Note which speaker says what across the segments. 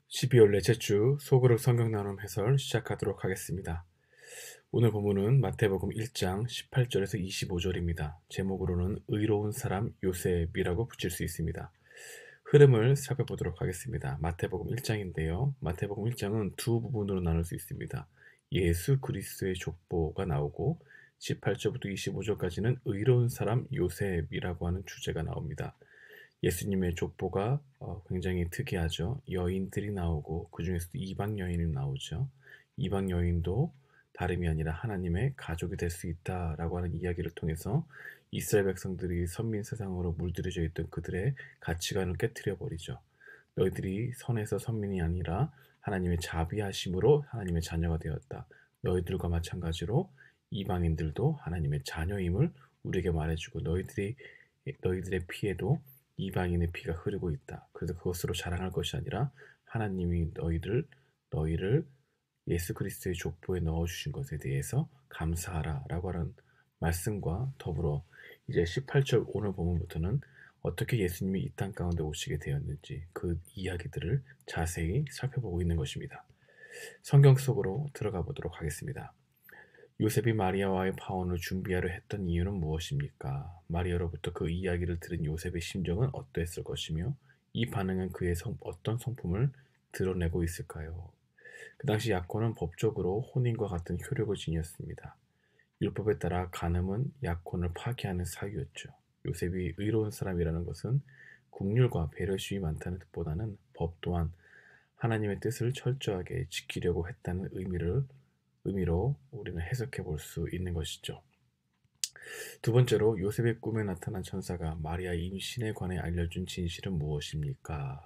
Speaker 1: 12월 넷째 주 소그룹 성경 나눔 해설 시작하도록 하겠습니다. 오늘 본문은 마태복음 1장 18절에서 25절입니다. 제목으로는 의로운 사람 요셉이라고 붙일 수 있습니다. 흐름을 살펴보도록 하겠습니다. 마태복음 1장인데요. 마태복음 1장은 두 부분으로 나눌 수 있습니다. 예수 그리스도의 족보가 나오고 18절부터 25절까지는 의로운 사람 요셉이라고 하는 주제가 나옵니다. 예수님의 족보가 굉장히 특이하죠. 여인들이 나오고 그 중에서도 이방 여인이 나오죠. 이방 여인도 다름이 아니라 하나님의 가족이 될 수 있다라고 하는 이야기를 통해서 이스라엘 백성들이 선민 세상으로 물들여져 있던 그들의 가치관을 깨뜨려 버리죠. 너희들이 선에서 선민이 아니라 하나님의 자비하심으로 하나님의 자녀가 되었다. 너희들과 마찬가지로 이방인들도 하나님의 자녀임을 우리에게 말해주고 너희들의 피에도 이방인의 피가 흐르고 있다. 그래서 그것으로 자랑할 것이 아니라 하나님이 너희를 예수 그리스도의 족보에 넣어주신 것에 대해서 감사하라라고 하는 말씀과 더불어 이제 18절 오늘 본문부터는 어떻게 예수님이 이 땅 가운데 오시게 되었는지 그 이야기들을 자세히 살펴보고 있는 것입니다. 성경 속으로 들어가 보도록 하겠습니다. 요셉이 마리아와의 파혼을 준비하려 했던 이유는 무엇입니까? 마리아로부터 그 이야기를 들은 요셉의 심정은 어떠했을 것이며 이 반응은 그의 어떤 성품을 드러내고 있을까요? 그 당시 약혼은 법적으로 혼인과 같은 효력을 지녔습니다. 율법에 따라 간음은 약혼을 파기하는 사유였죠. 요셉이 의로운 사람이라는 것은 국률과 배려심이 많다는 뜻보다는 법 또한 하나님의 뜻을 철저하게 지키려고 했다는 의미로 우리는 해석해 볼 수 있는 것이죠. 두 번째로 요셉의 꿈에 나타난 천사가 마리아 임신에 관해 알려준 진실은 무엇입니까?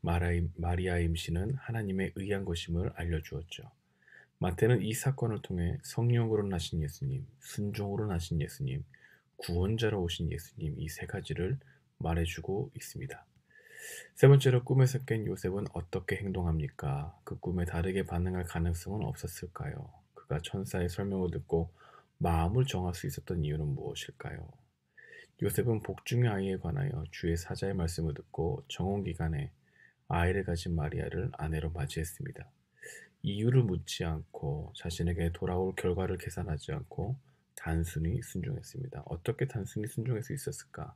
Speaker 1: 마리아 임신은 하나님의 의한 것임을 알려주었죠. 마태는 이 사건을 통해 성령으로 나신 예수님, 순종으로 나신 예수님, 구원자로 오신 예수님 이 세 가지를 말해주고 있습니다. 세 번째로 꿈에서 깬 요셉은 어떻게 행동합니까? 그 꿈에 다르게 반응할 가능성은 없었을까요? 그가 천사의 설명을 듣고 마음을 정할 수 있었던 이유는 무엇일까요? 요셉은 복중의 아이에 관하여 주의 사자의 말씀을 듣고 정원 기간에 아이를 가진 마리아를 아내로 맞이했습니다. 이유를 묻지 않고 자신에게 돌아올 결과를 계산하지 않고 단순히 순종했습니다. 어떻게 단순히 순종할 수 있었을까?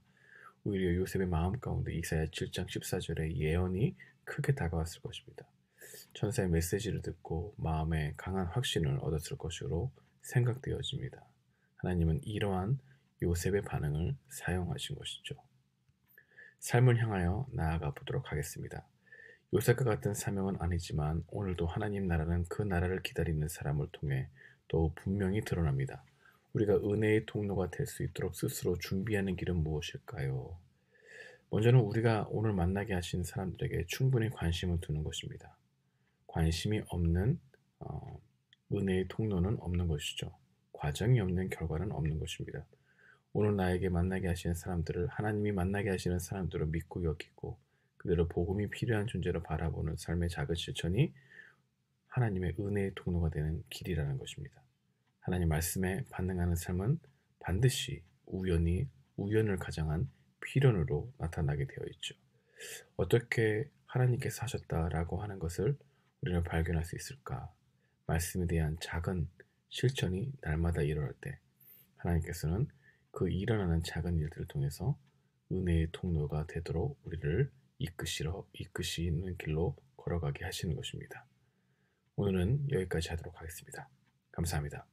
Speaker 1: 오히려 요셉의 마음 가운데 이사야 7장 14절의 예언이 크게 다가왔을 것입니다. 천사의 메시지를 듣고 마음에 강한 확신을 얻었을 것으로 생각되어집니다. 하나님은 이러한 요셉의 반응을 사용하신 것이죠. 삶을 향하여 나아가 보도록 하겠습니다. 요셉과 같은 사명은 아니지만 오늘도 하나님 나라는 그 나라를 기다리는 사람을 통해 또 분명히 드러납니다. 우리가 은혜의 통로가 될 수 있도록 스스로 준비하는 길은 무엇일까요? 먼저는 우리가 오늘 만나게 하신 사람들에게 충분히 관심을 두는 것입니다. 관심이 없는 은혜의 통로는 없는 것이죠. 과정이 없는 결과는 없는 것입니다. 오늘 나에게 만나게 하시는 사람들을 하나님이 만나게 하시는 사람들을 믿고 여기고 그들을 복음이 필요한 존재로 바라보는 삶의 작은 실천이 하나님의 은혜의 통로가 되는 길이라는 것입니다. 하나님 말씀에 반응하는 삶은 반드시 우연을 가장한 필연으로 나타나게 되어 있죠. 어떻게 하나님께서 하셨다라고 하는 것을 우리는 발견할 수 있을까? 말씀에 대한 작은 실천이 날마다 일어날 때 하나님께서는 그 일어나는 작은 일들을 통해서 은혜의 통로가 되도록 우리를 이끄시는 길로 걸어가게 하시는 것입니다. 오늘은 여기까지 하도록 하겠습니다. 감사합니다.